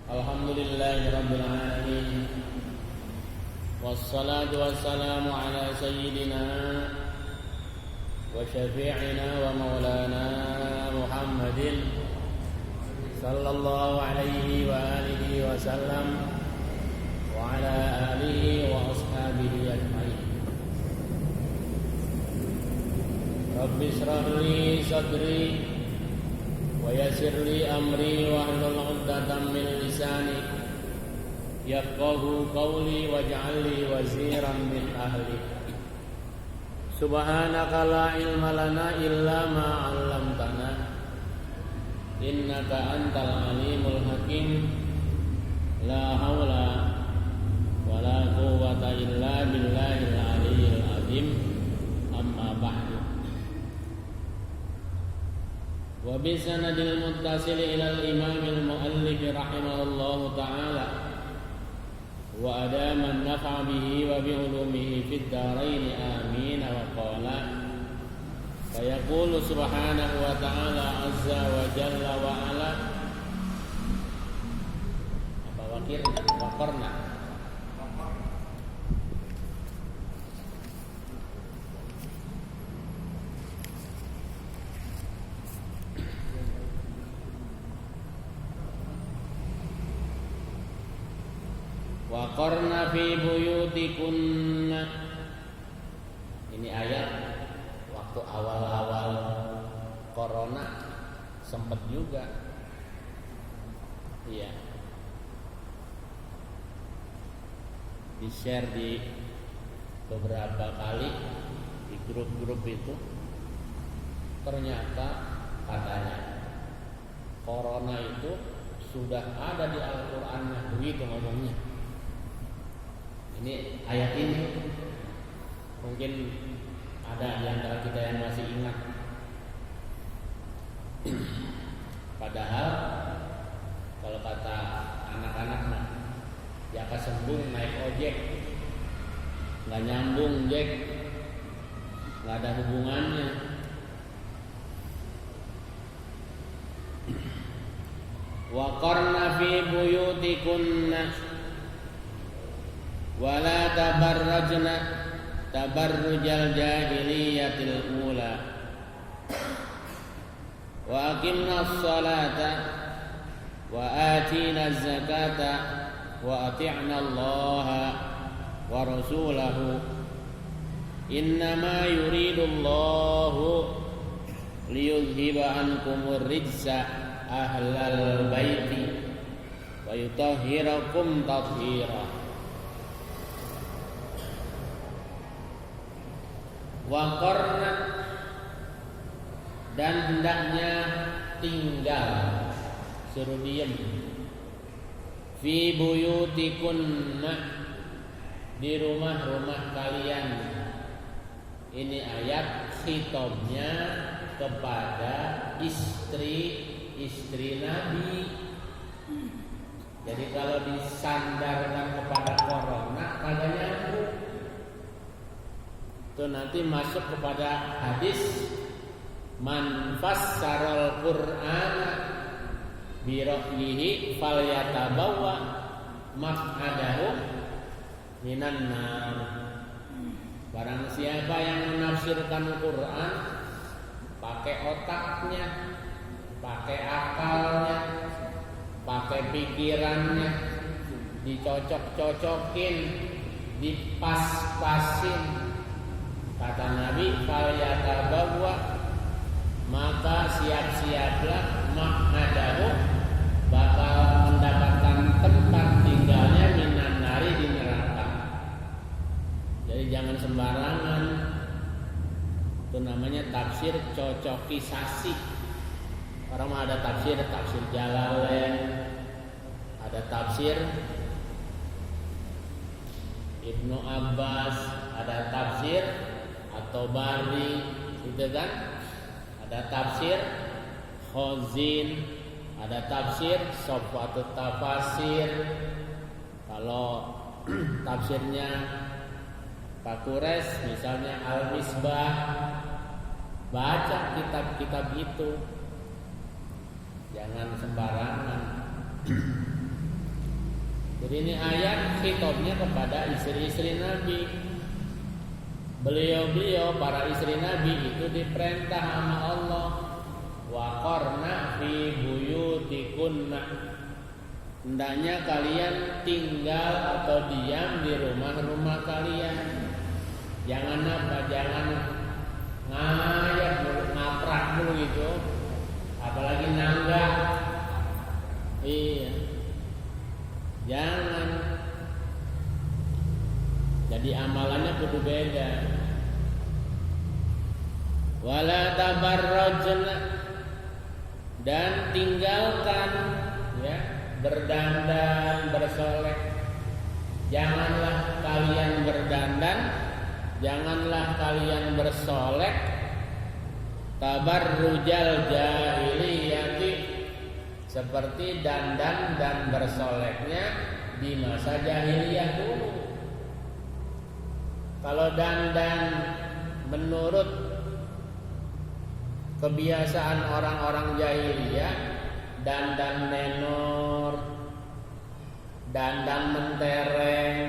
Alhamdulillahirabbil alamin. Wassalatu wassalamu ala sayyidina wa syafi'ina wa maulana Muhammadin sallallahu alaihi wa alihi wa sallam wa ala alihi wa ashabihi ajma'in. Rabbi shrah li sadri wa yassir li amri wahlul 'uqdatam min lisani yafqahu qawli waj'al li waziran min ahli. Subhanaka la ilma lana illa ma 'allamtana innaka antal alimul hakim. La haula wala quwwata illa billahil aliyyil azim. Amma ba'du. Wa bi sanadil muttasil ila al-imamil muallif rahimahullahu ta'ala wa adama an-naf'a bihi wa bi ulumihi fid dharain amin. Wa qala fa yaqulu subhanahu wa ta'ala azza wa jalla wa ala apa waqarna waqarna fi buyutikunna. Ini ayat waktu awal-awal corona sempat juga. Iya. Di-share di beberapa kali di grup-grup itu. Ternyata katanya corona itu sudah ada di Al-Qur'annya, begitu ngomongnya. Ini ayat ini mungkin ada di antara kita yang masih ingat. Padahal kalau kata anak-anak mah ya kesembung naik ojek, nggak nyambung Jack, nggak ada hubungannya. Waqarna fi buyutikunna wala tabarrajna tabarrujal jahiliyatil ula wa aqimna as-salata wa atina az-zakata wa ati'na Allaha wa rasulahu innama yuridu Allahu liyudhhiba ankumur rijsa ahlal baiti wa yutahhirakum tathhira. Waqarna, dan hendaknya tinggal, suruh diam, fi buyutikunna, di rumah-rumah kalian. Ini ayat khitabnya kepada istri-istri Nabi. Jadi kalau disandarkan kepada corona kagak nyambung. Itu nanti masuk kepada hadis man fassaral Qur'ana bi ra'yihi falyatabawwa maq'adahu minan nar. Barang siapa yang menafsirkan Quran pakai otaknya, pakai akalnya, pakai pikirannya, dicocok-cocokin, dipas-pasin, kata Nabi, falyatabawwa, maka siap-siaplah maq'adahu, bakal mendapatkan tempat tinggalnya minan nari, di neraka. Jadi jangan sembarangan. Itu namanya tafsir cocokisasi. Orang mah ada tafsir Jalalain, ada tafsir Ibnu Abbas, ada tafsir At-Tabari, gitu kan? Ada tafsir Khazin, ada tafsir Sofwatut Tafasir. Kalau tafsirnya Pak Kures misalnya Al-Misbah, baca kitab-kitab itu, jangan sembarangan. Jadi ini ayat khitabnya kepada istri-istri Nabi. Beliau-beliau para istri Nabi itu diperintah sama Allah, wa qarna fi buyutikunna, hendaknya kalian tinggal atau diam di rumah-rumah kalian. Jangan apa? Jangan ngayat dulu, ngaprak dulu gitu. Apalagi nanggak. Iya. Jangan. Jadi amalannya kudu beda. Wala tabarrajna, dan tinggalkan ya berdandan, bersolek. Janganlah kalian berdandan, janganlah kalian bersolek tabarrujal jahiliyati, seperti dandan dan bersoleknya di masa jahiliyah dulu. Kalau dandan menurut kebiasaan orang-orang jahiliyah, dandan menor, dandan mentereng,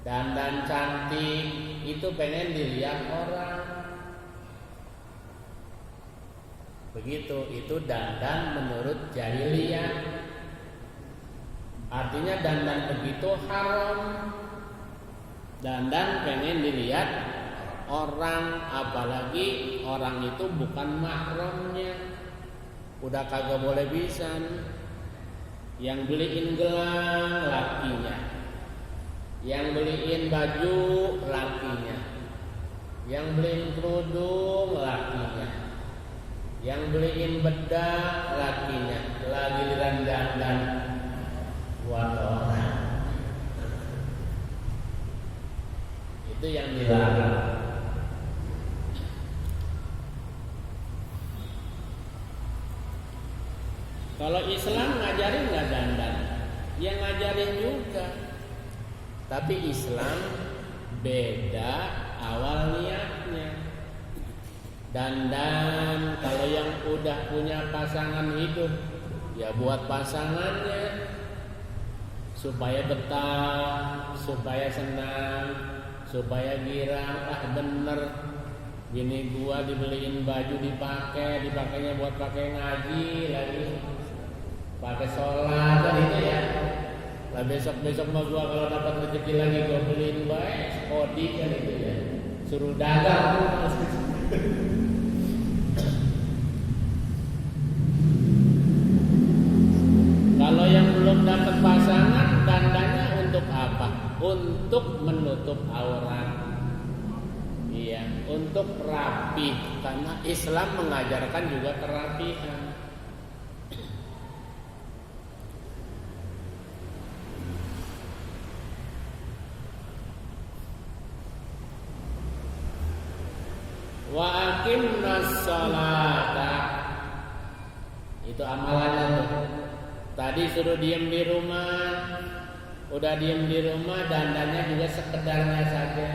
dandan cantik, itu pengen dilihat orang. Begitu, itu dandan menurut jahiliyah. Artinya dandan begitu haram. Dandan pengen dilihat orang, apalagi orang itu bukan mahramnya. Udah kagak boleh pisan. Yang beliin gelang lakinya, yang beliin baju lakinya, yang beliin kerudung lakinya, yang beliin bedak lakinya. Lagi dandan buat orang. Itu yang dilarang. Kalau Islam ngajarin nggak dandan, ya ngajarin juga. Tapi Islam beda awal niatnya. Dandan kalau yang udah punya pasangan hidup, ya buat pasangannya supaya betah, supaya senang, supaya girang. Ah bener, bini gua dibeliin baju dipakainya buat pakai ngaji lagi, pakai sholat kan itu ya. Lah besok mah gua kalau dapat rezeki lagi gua beliin baik Kodi kan itu ya, suruh dagang. Kalau yang belum dapat pasangan, dandannya untuk apa? Untuk menutup aurat. Iya, untuk rapi, karena Islam mengajarkan juga kerapihan. Wa aqimnas sholata, itu amalannya tuh. Tadi suruh diem di rumah, udah diem di rumah, dandannya juga sekedarnya saja.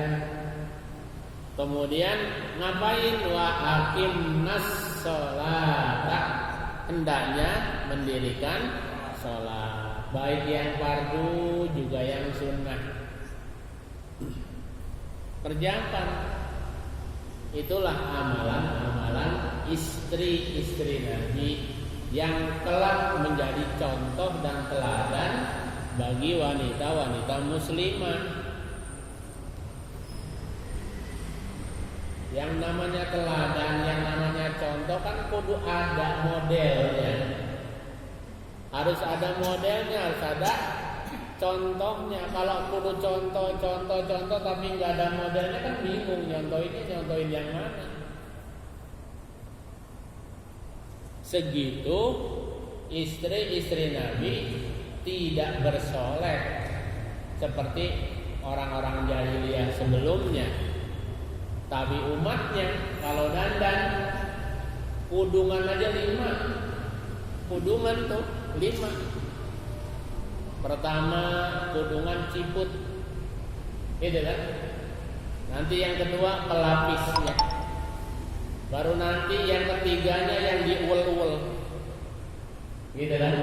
Kemudian ngapain? Wa aqimnas sholata, hendaknya mendirikan sholat, baik yang fardu juga yang sunnah. Kerjakan. Itulah amalan-amalan istri-istri Nabi yang kelak menjadi contoh dan teladan bagi wanita-wanita muslimah. Yang namanya teladan, yang namanya contoh kan kudu ada modelnya. Harus ada modelnya, harus ada contohnya. Kalau kudu contoh tapi nggak ada modelnya kan bingung, nyontohin yang mana. Segitu istri-istri Nabi tidak bersolek seperti orang-orang jahiliyah sebelumnya. Tapi umatnya kalau dandan kudungan aja 5. Kudungan tuh 5. Pertama kudungan ciput, gitu kan? Nanti yang kedua pelapisnya, baru nanti yang ketiganya yang diuel-uel, gitu kan?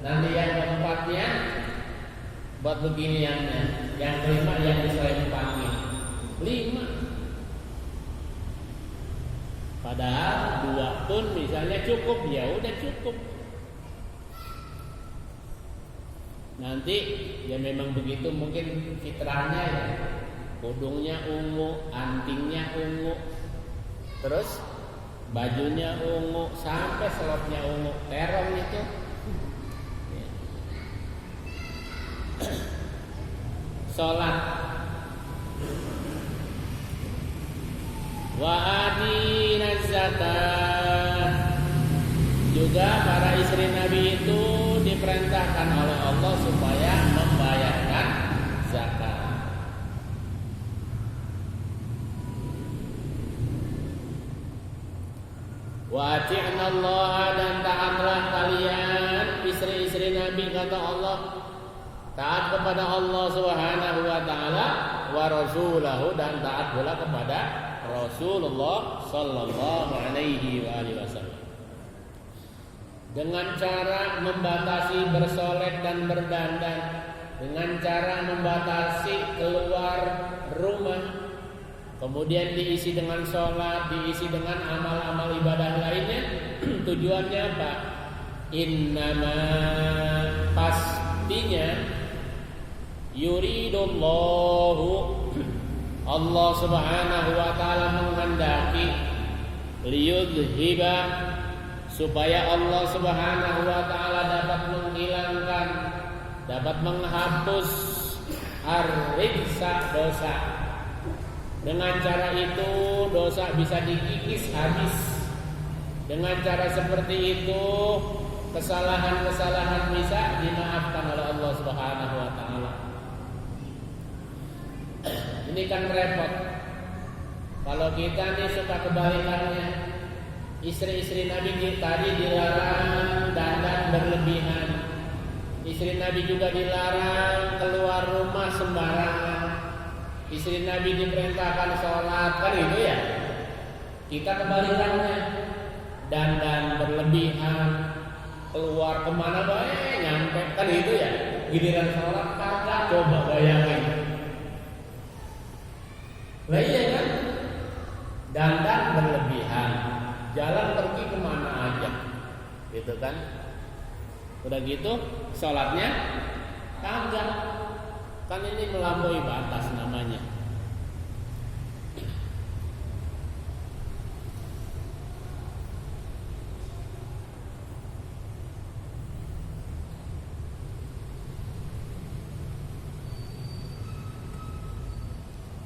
Nanti yang keempatnya buat beginiannya. Yang kelima yang diselempangin 5. Padahal 2 pun misalnya cukup, ya udah cukup. Nanti ya memang begitu mungkin fitrahnya ya. Kudungnya ungu, antingnya ungu, terus bajunya ungu, sampai selopnya ungu, terong itu. Sholat wa atina zakat, juga para istri Nabi itu diperintahkan oleh Allah supaya membayarkan zakat. Wa ati'nallaha, dan taatlah kalian istri-istri Nabi, kata Allah, taat kepada Allah Subhanahu wa taala, wa rasulahu, dan taat pula kepada Rasulullah sallallahu alaihi wasallam. Dengan cara membatasi bersolek dan berdandan, dengan cara membatasi keluar rumah, kemudian diisi dengan sholat, diisi dengan amal-amal ibadah lainnya. Tujuannya apa? Innama, pastinya, yuridullahu, Allah subhanahu wa ta'ala menghendaki, liyudhiba, supaya Allah subhanahu wa ta'ala dapat menghilangkan, dapat menghapus ar-rijsa, dosa. Dengan cara itu dosa bisa dikikis habis. Dengan cara seperti itu kesalahan-kesalahan bisa dimaafkan oleh Allah Subhanahu wa taala. Ini kan repot. Kalau kita nih suka kebalikannya. Istri-istri Nabi tadi dilarang dandan berlebihan. Istri Nabi juga dilarang keluar rumah sembarangan. Istri Nabi diperintahkan sholat, kan itu ya. Kita kebalikannya, dandan berlebihan, keluar kemana baik nyampe, kan itu ya. Giliran sholat kagak, coba bayangin. Lah iya kan, dandan berlebihan, jalan pergi kemana aja, gitu kan. Udah gitu sholatnya kagak. Kan ini melampaui batas namanya.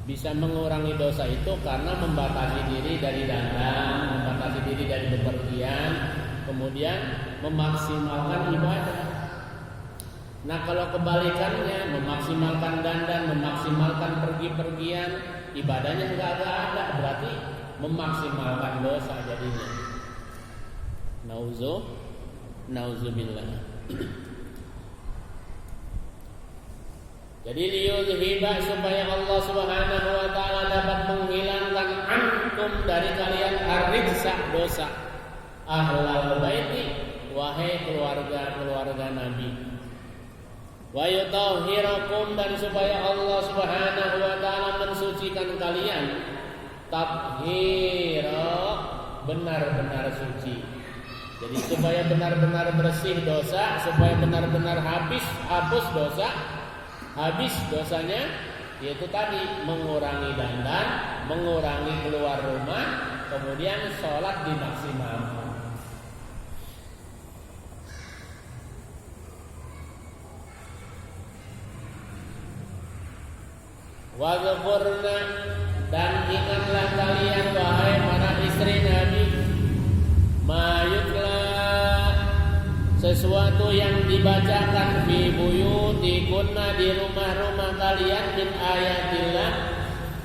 Bisa mengurangi dosa itu karena membatasi diri dari dandan, membatasi diri dari bepergian, kemudian memaksimalkan ibadah. Nah kalau kebalikannya, memaksimalkan dandan, memaksimalkan pergi-pergian, ibadahnya nggak ada, berarti memaksimalkan dosa jadinya. Nauzubillah. Jadi liyudhiba, supaya Allah Subhanahu wa taala dapat menghilangkan ankum, dari kalian, ar-rijsa, dosa, ahlal baiti, wahai keluarga Nabi. Wa yutahhirakum, dan supaya Allah Subhanahu wa taala mensucikan kalian, tathira, benar-benar suci. Jadi supaya benar-benar bersih dosa, supaya benar-benar hapus dosa, habis dosanya, yaitu tadi mengurangi dandan, mengurangi keluar rumah, kemudian sholat dimaksimalkan. Wadhkurna, dan ingatlah kalian wahai para istri Nabi, mayutla, sesuatu yang dibacakan fi buyutikunna, di rumah-rumah kalian, min ayatillah,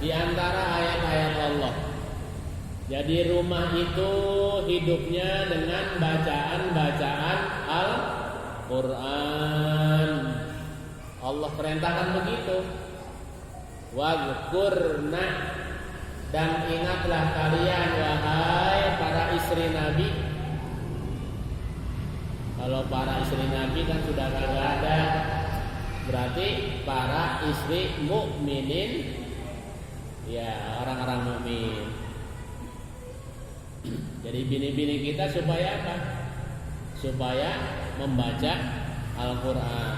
di antara ayat-ayat Allah. Jadi rumah itu hidupnya dengan bacaan-bacaan Al-Quran. Allah perintahkan begitu. Wadhkurna, dan ingatlah kalian wahai para istri Nabi. Kalau para istri Nabi kan sudah kagak ada, berarti para istri mukminin, ya orang-orang mukmin. Jadi bini-bini kita supaya apa? Supaya membaca Al-Quran.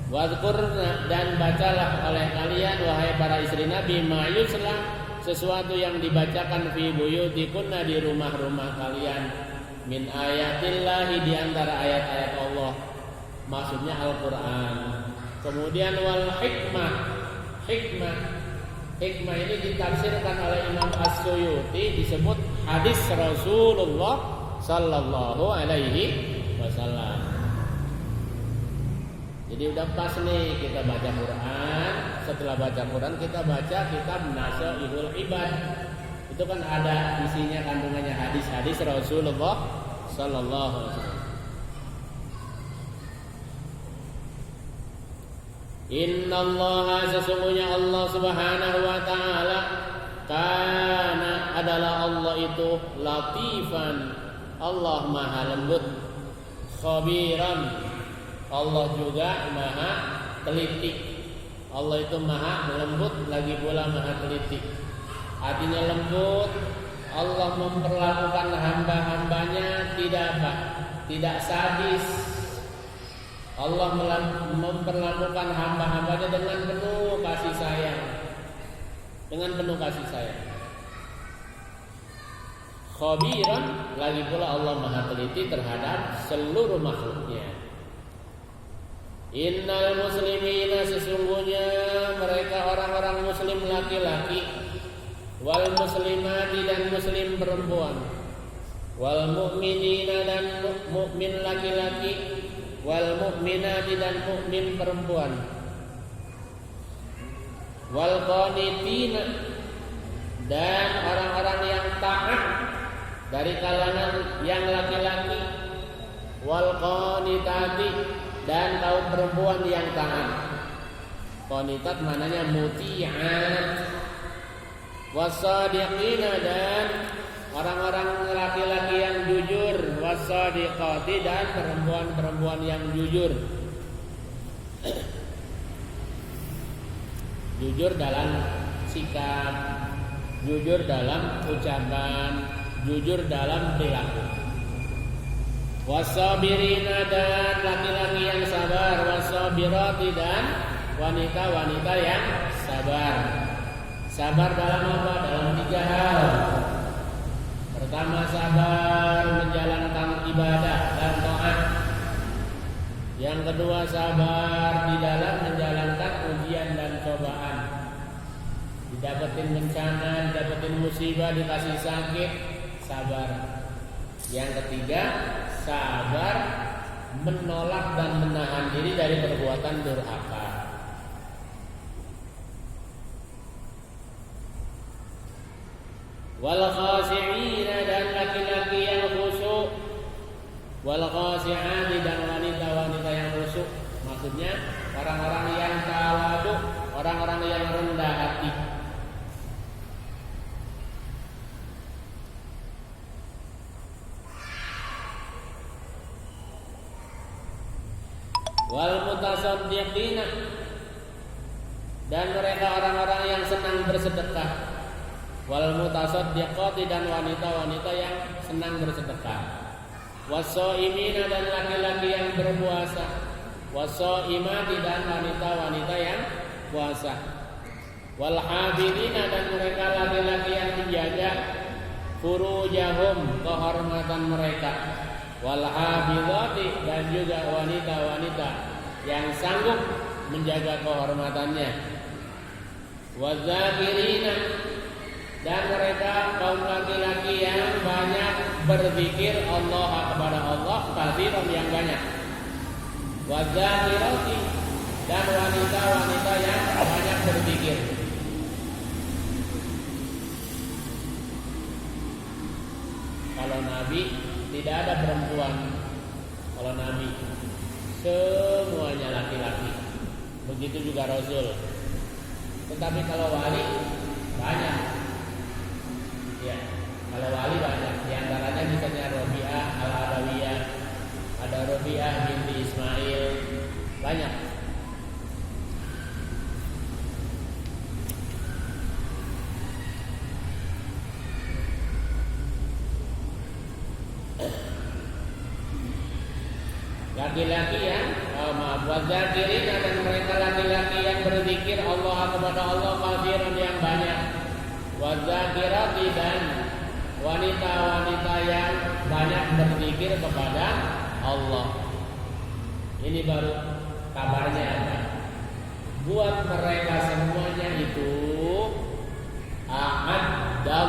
Wadhkurna, dan bacalah oleh kalian wahai para istri Nabi, ma yusla, sesuatu yang dibacakan fi buyutikunna, di rumah-rumah kalian, min ayatillahi, di antara ayat-ayat Allah, maksudnya Al-Quran. Kemudian wal hikmah, hikmah ini ditafsirkan oleh Imam As-Suyuti, disebut hadis Rasulullah sallallahu alaihi wasallam. Jadi udah pas nih kita baca Quran. Setelah baca Quran kita baca kitab Nasaihul Ibad. Itu kan ada isinya, kandungannya hadis-hadis Rasulullah sallallahu alaihi wasallam. Innallaha, sesungguhnya Allah Subhanahu wa taala, kana, adalah Allah itu, latifan, Allah maha lembut, khabiran, Allah juga maha teliti. Allah itu maha lembut, lagi pula maha teliti. Artinya lembut, Allah memperlakukan hamba-hambanya tidak sadis. Allah memperlakukan hamba-hambanya dengan penuh kasih sayang. Khabiran, lagi pula Allah maha teliti terhadap seluruh makhluknya. Innal muslimina, sesungguhnya mereka orang-orang muslim laki-laki, wal muslimati, dan muslim perempuan, wal mu'minina, dan mukmin laki-laki, wal mu'minati, dan mukmin perempuan, wal qanitina, dan orang-orang yang taat dari kalangan yang laki-laki, wal qanitati, dan kaum perempuan yang taat. Qanitat mananya muti'at. Wasadiqina, dan orang-orang laki-laki yang jujur. Wasadiqati, dan perempuan-perempuan yang jujur. Jujur dalam sikap, jujur dalam ucapan, jujur dalam perilaku. Wasabirina, dan laki-laki yang sabar. Wasabirati, dan wanita-wanita yang sabar. Sabar dalam apa? Dalam 3 hal. Pertama, sabar menjalankan ibadah dan taat. Yang kedua, sabar di dalam menjalankan ujian dan cobaan. Didapetin bencana, didapetin musibah, dikasih sakit, sabar. Yang ketiga, sabar menolak dan menahan diri dari perbuatan durhaka. Wal khashi'ina, dan laki-laki yang khusyuk. Wal khashi'ati, dan wanita-wanita yang khusyuk. Maksudnya orang-orang yang tawadu, orang-orang yang rendah hati. Wal mutasaddiqina, dan mereka orang-orang yang senang bersedekah. Wal mutasaddiqati, dan wanita-wanita yang senang bersedekah. Wassaimina, dan laki-laki yang berpuasa. Wassaimati, dan wanita-wanita yang puasa. Wal hafidina, dan mereka laki-laki yang menjaga furujahum, kehormatan mereka. Wal hafizati, dan juga wanita-wanita yang sanggup menjaga kehormatannya. Wadzakirina, dan mereka kaum laki-laki yang banyak berzikir Allah kepada Allah, katsiran, yang banyak. Wadzakirati, dan wanita-wanita yang banyak berzikir. Kalau Nabi tidak ada perempuan. Kalau Nabi semuanya laki-laki. Begitu juga Rasul. Tetapi kalau wali banyak. Ya, kalau wali banyak. Di antaranya misalnya Rabi'ah Al-Adawiyah, ada Rabi'ah binti Ismail, banyak. laki-laki yang wazakirin, dan mereka laki-laki yang berzikir Allah kepada Allah katsiran yang banyak, wazakirati, dan wanita-wanita yang banyak berzikir kepada Allah. Ini baru kabarnya apa? Buat mereka semuanya itu a'adda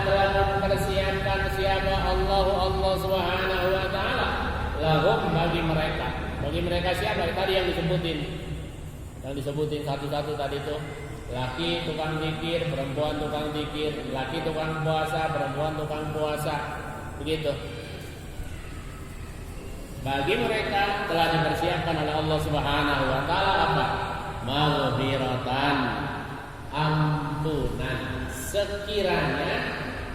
telah mempersiapkan siapa Allah Subhanahu wa taala lahum bagi mereka siapa? Tadi yang disebutin satu-satu tadi itu. Laki tukang zikir, perempuan tukang zikir, laki tukang puasa, perempuan tukang puasa. Begitu. Bagi mereka telah dipersiapkan oleh Allah Subhanahu wa taala apa? Maghfiratan, ampunan, sekiranya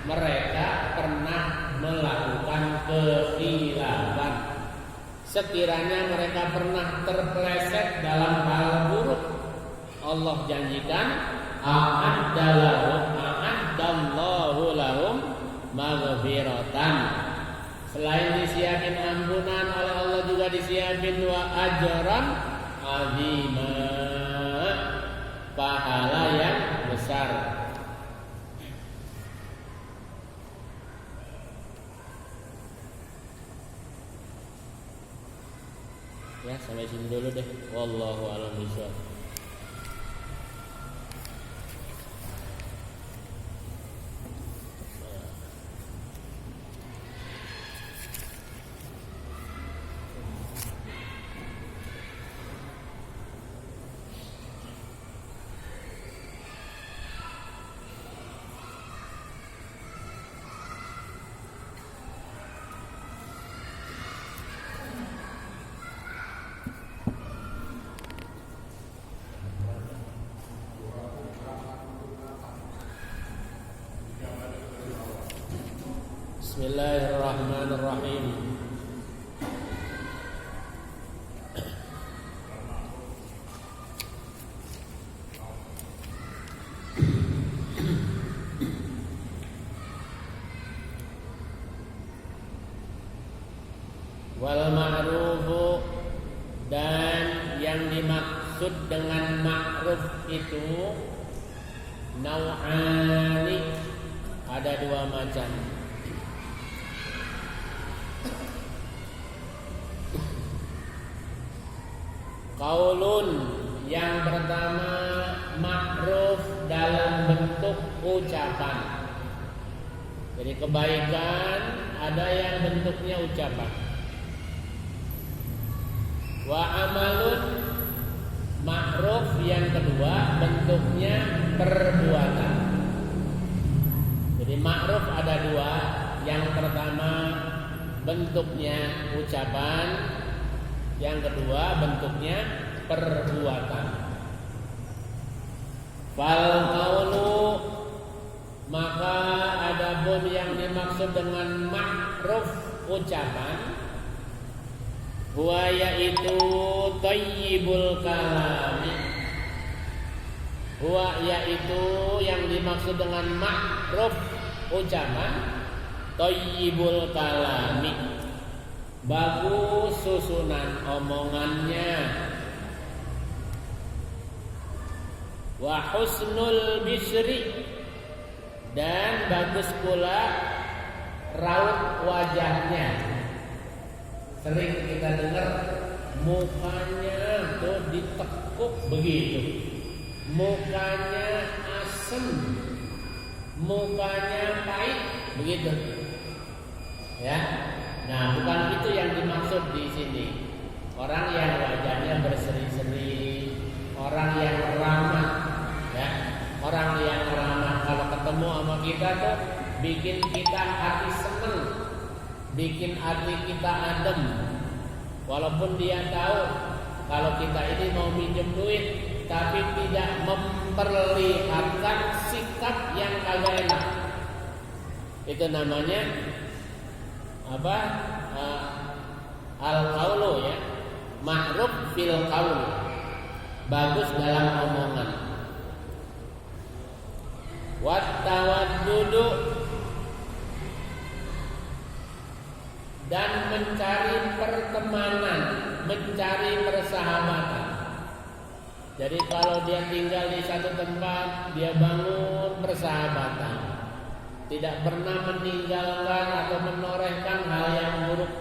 mereka pernah melakukan kekhilafan, sekiranya mereka pernah terpeleset dalam hal buruk, Allah janjikan a'addallahu lahum maghfiratan. Selain disiapin ampunan oleh Allah, juga disiapin wa ajran azima, pahala yang besar. Ya, sampai sini dulu deh. Wallahu a'lam bishawab. Bismillahirrahmanirrahim. Wal ma'rufu, dan yang dimaksud dengan ma'ruf itu nau'ani, ada dua macam. Qaulun, yang pertama ma'ruf dalam bentuk ucapan. Jadi kebaikan ada yang bentuknya ucapan. Wa amalun, ma'ruf yang kedua bentuknya perbuatan. Jadi ma'ruf ada dua. Yang pertama bentuknya ucapan, yang kedua bentuknya perbuatan. Fal qaulu, maka adapun yang dimaksud dengan ma'ruf ucapan, huwa yaitu thayyibul kalami. Huwa yaitu yang dimaksud dengan ma'ruf ucapan, thayyibul kalami, bagus susunan omongannya, wa husnul bisri, dan bagus pula raut wajahnya. Sering kita dengar mukanya tuh ditekuk begitu, mukanya asem, mukanya pahit begitu, ya. Nah, bukan itu yang dimaksud di sini. Orang yang wajahnya berseri-seri, orang yang ramah, ya. Orang yang ramah kalau ketemu sama kita tuh bikin kita hati seneng, bikin hati kita adem. Walaupun dia tahu kalau kita ini mau minjem duit, tapi tidak memperlihatkan sikap yang kagak enak. Itu namanya apa? Al-qaulu, ya. Ma'ruf fil qaul, bagus dalam omongan. Wat tawaddudu, dan mencari pertemanan, mencari persahabatan. Jadi kalau dia tinggal di satu tempat, dia bangun persahabatan. Tidak pernah meninggalkan atau menorehkan hal yang buruk.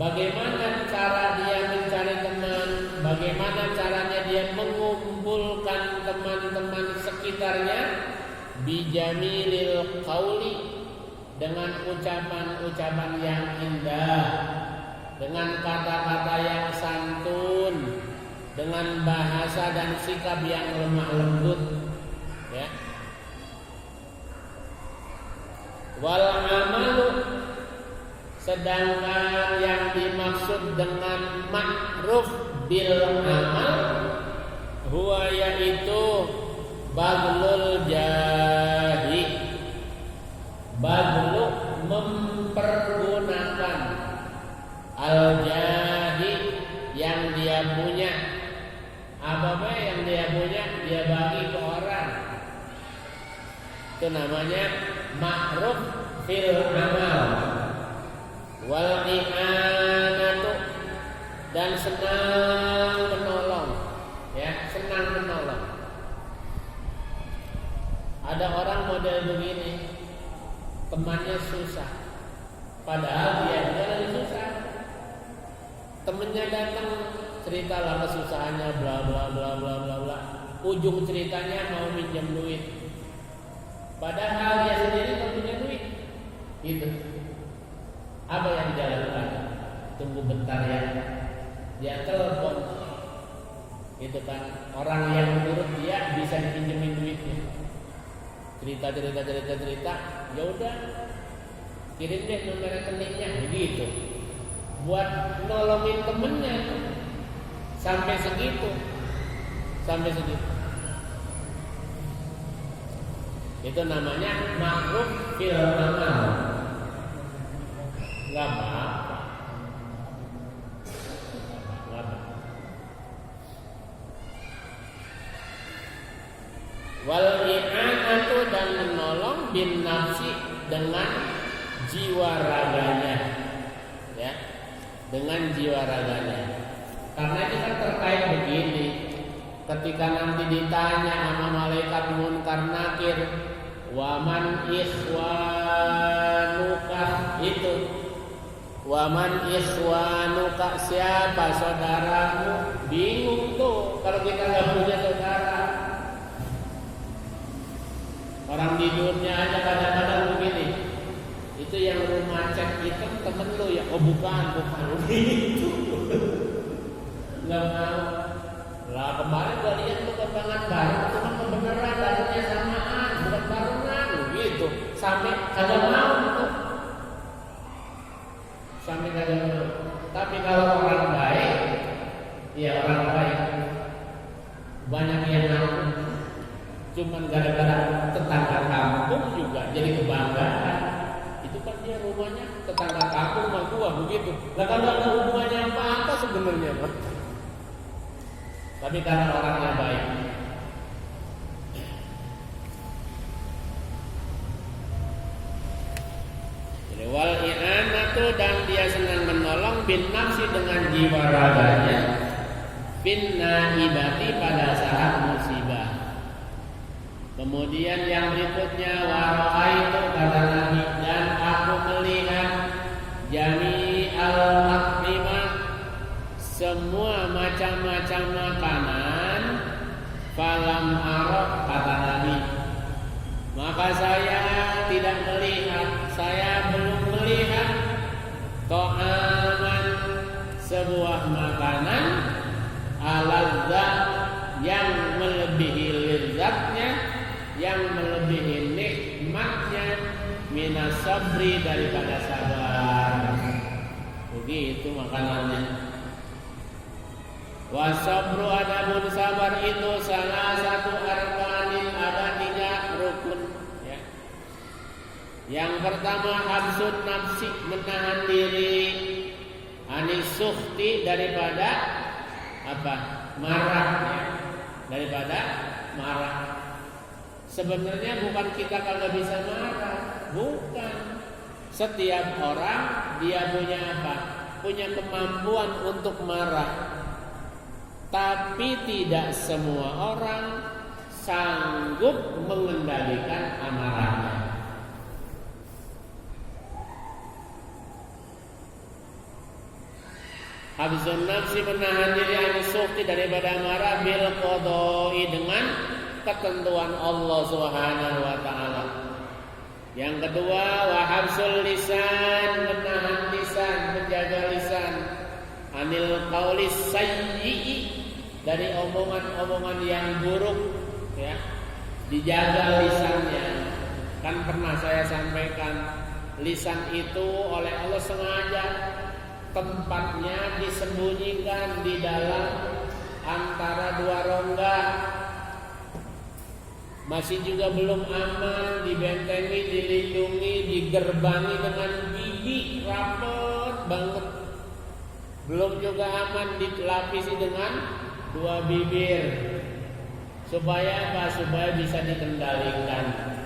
Bagaimana cara dia mencari teman? Bagaimana caranya dia mengumpulkan teman-teman sekitarnya? Bijamilil qauli, dengan ucapan-ucapan yang indah, dengan kata-kata yang santun, dengan bahasa dan sikap yang lemah lembut, ya. Wal amalu, sedangkan yang dimaksud dengan ma'ruf bil amal huwa, yaitu badlul jahi, badlu mempergunakan, al jahi yang dia punya. Apa yang dia punya dia bagi ke orang, itu namanya ma'ruf fil amal. Wal i'anatu, dan senang menolong, ya, senang menolong. Ada orang model begini, temannya susah, padahal dia juga lagi susah. Temennya datang, ceritalah kesusahannya, bla bla bla bla bla bla. Ujung ceritanya mau minjem duit, padahal dia sendiri tak punya duit. Gitu. Apa yang dijalankan? Tunggu bentar ya, dia telepon. Itu kan orang yang menurut dia bisa dipinjemin duitnya. Cerita, ya udah, kirim deh nomor rekeningnya, begitu. Buat nolongin temennya, sampai segitu. Itu namanya ma'ruf fil amal. Gak apa-apa. Wal i'anatu, dan menolong bin nafsi, dengan jiwa raganya, ya, dengan jiwa raganya. Karena ini kan terkait begini, ketika nanti ditanya sama malaikat munkar nakir, waman ikhwanuka, itu waman ikhwanuka, siapa saudaramu? Bingung tuh kalau kita nggak punya saudara. Orang di dunia aja kadang-kadang begini, itu yang rumah cek hitam temen lu ya? Oh bukan itu. Nggak mau. Lah kemarin gua lihat tuh kebangan bareng, cuma kebenaran datanya samaan, bukan barengan, gitu. Sampai kagak mau tuh. Tapi kalau orang baik, ya orang baik, banyak yang ngaku. Cuman gara-gara tetangga kampung juga jadi kebanggaan. Itu kan dia rumahnya tetangga kampung sama gua, begitu. Lah kalau ada hubungannya apa sebenarnya, Pak? Tapi karena orangnya baik. Jadi wal i'anatu, dan dia senang menolong bin nafsi, dengan jiwa raganya, bin naibati, pada saat musibah. Kemudian yang berikutnya, wara'aitu, kata Nabi, dan aku melihat jami'al at'imah, semua macam-macam makanan, falam arok, kata Nabi, maka saya tidak melihat, saya belum melihat ta'aman, sebuah makanan, alazza, yang melebihi lezatnya, yang melebihi nikmatnya, minas sabri, daripada sabar. Begitu makanannya. Wasabru, adapun sabar itu salah satu arkanin, ada 3 rukun, ya. Yang pertama habsun nafsi, menahan diri, anis sukhti, daripada apa? Marah, ya. Daripada marah. Sebenarnya bukan kita kalau bisa marah, bukan. Setiap orang dia punya apa? Punya kemampuan untuk marah. Tapi tidak semua orang sanggup mengendalikan amarahnya. Habsun nafsi, menahan diri anisukti daripada marah, bil qadai, dengan ketentuan Allah Subhanahu wa taala. Yang kedua, wa habsul lisan, menahan lisan, menjaga lisan, anil qaulis sayyi, dari omongan-omongan yang buruk, ya. Dijaga lisannya. Kan pernah saya sampaikan, lisan itu oleh Allah sengaja tempatnya disembunyikan di dalam antara dua rongga. Masih juga belum aman, dibentengi, dilindungi, digerbangi dengan gigi rapet banget. Belum juga aman dilapisi dengan dua bibir. Supaya apa? Supaya bisa dikendalikan.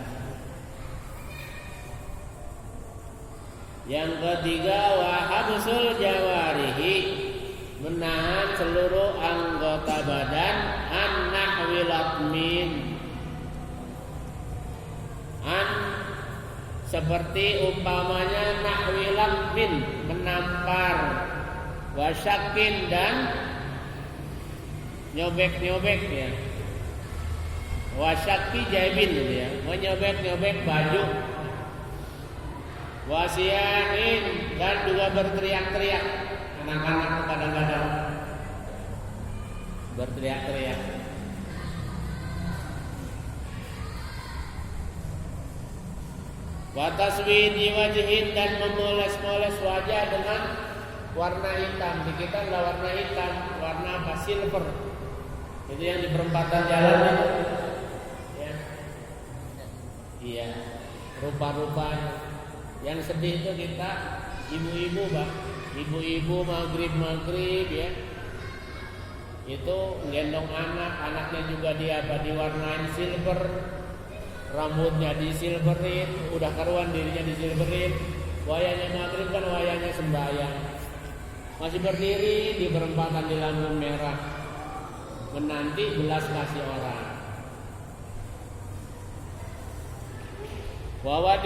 Yang ketiga, wa habsul jawarihi, menahan seluruh anggota badan, an nahwil atmin, an seperti umpamanya nahwil atmin, menampar, wasyakin, dan nyobek-nyobek, ya. Wasyaki jaibin, ya, menyobek-nyobek baju. Wasiyahin, dan juga berteriak-teriak. Anak-anak kadang-kadang berteriak-teriak. Wa taswidi wajhin, dan memoles-moles wajah dengan warna hitam. Di kita adalah warna hitam, warna apa? Silver. Itu yang di perempatan jalan itu. Ya. Iya, rupa-rupanya. Yang sedih itu kita ibu-ibu, Pak. Ibu-ibu maghrib ya. Itu gendong anak, anaknya juga dia apa? Diwarnain silver. Rambutnya disilverin, udah karuan dirinya disilverin. Wayahnya maghrib kan wayahnya sembahyang. Masih berdiri di perempatan di lampu merah, menanti belas kasih orang. Bahwa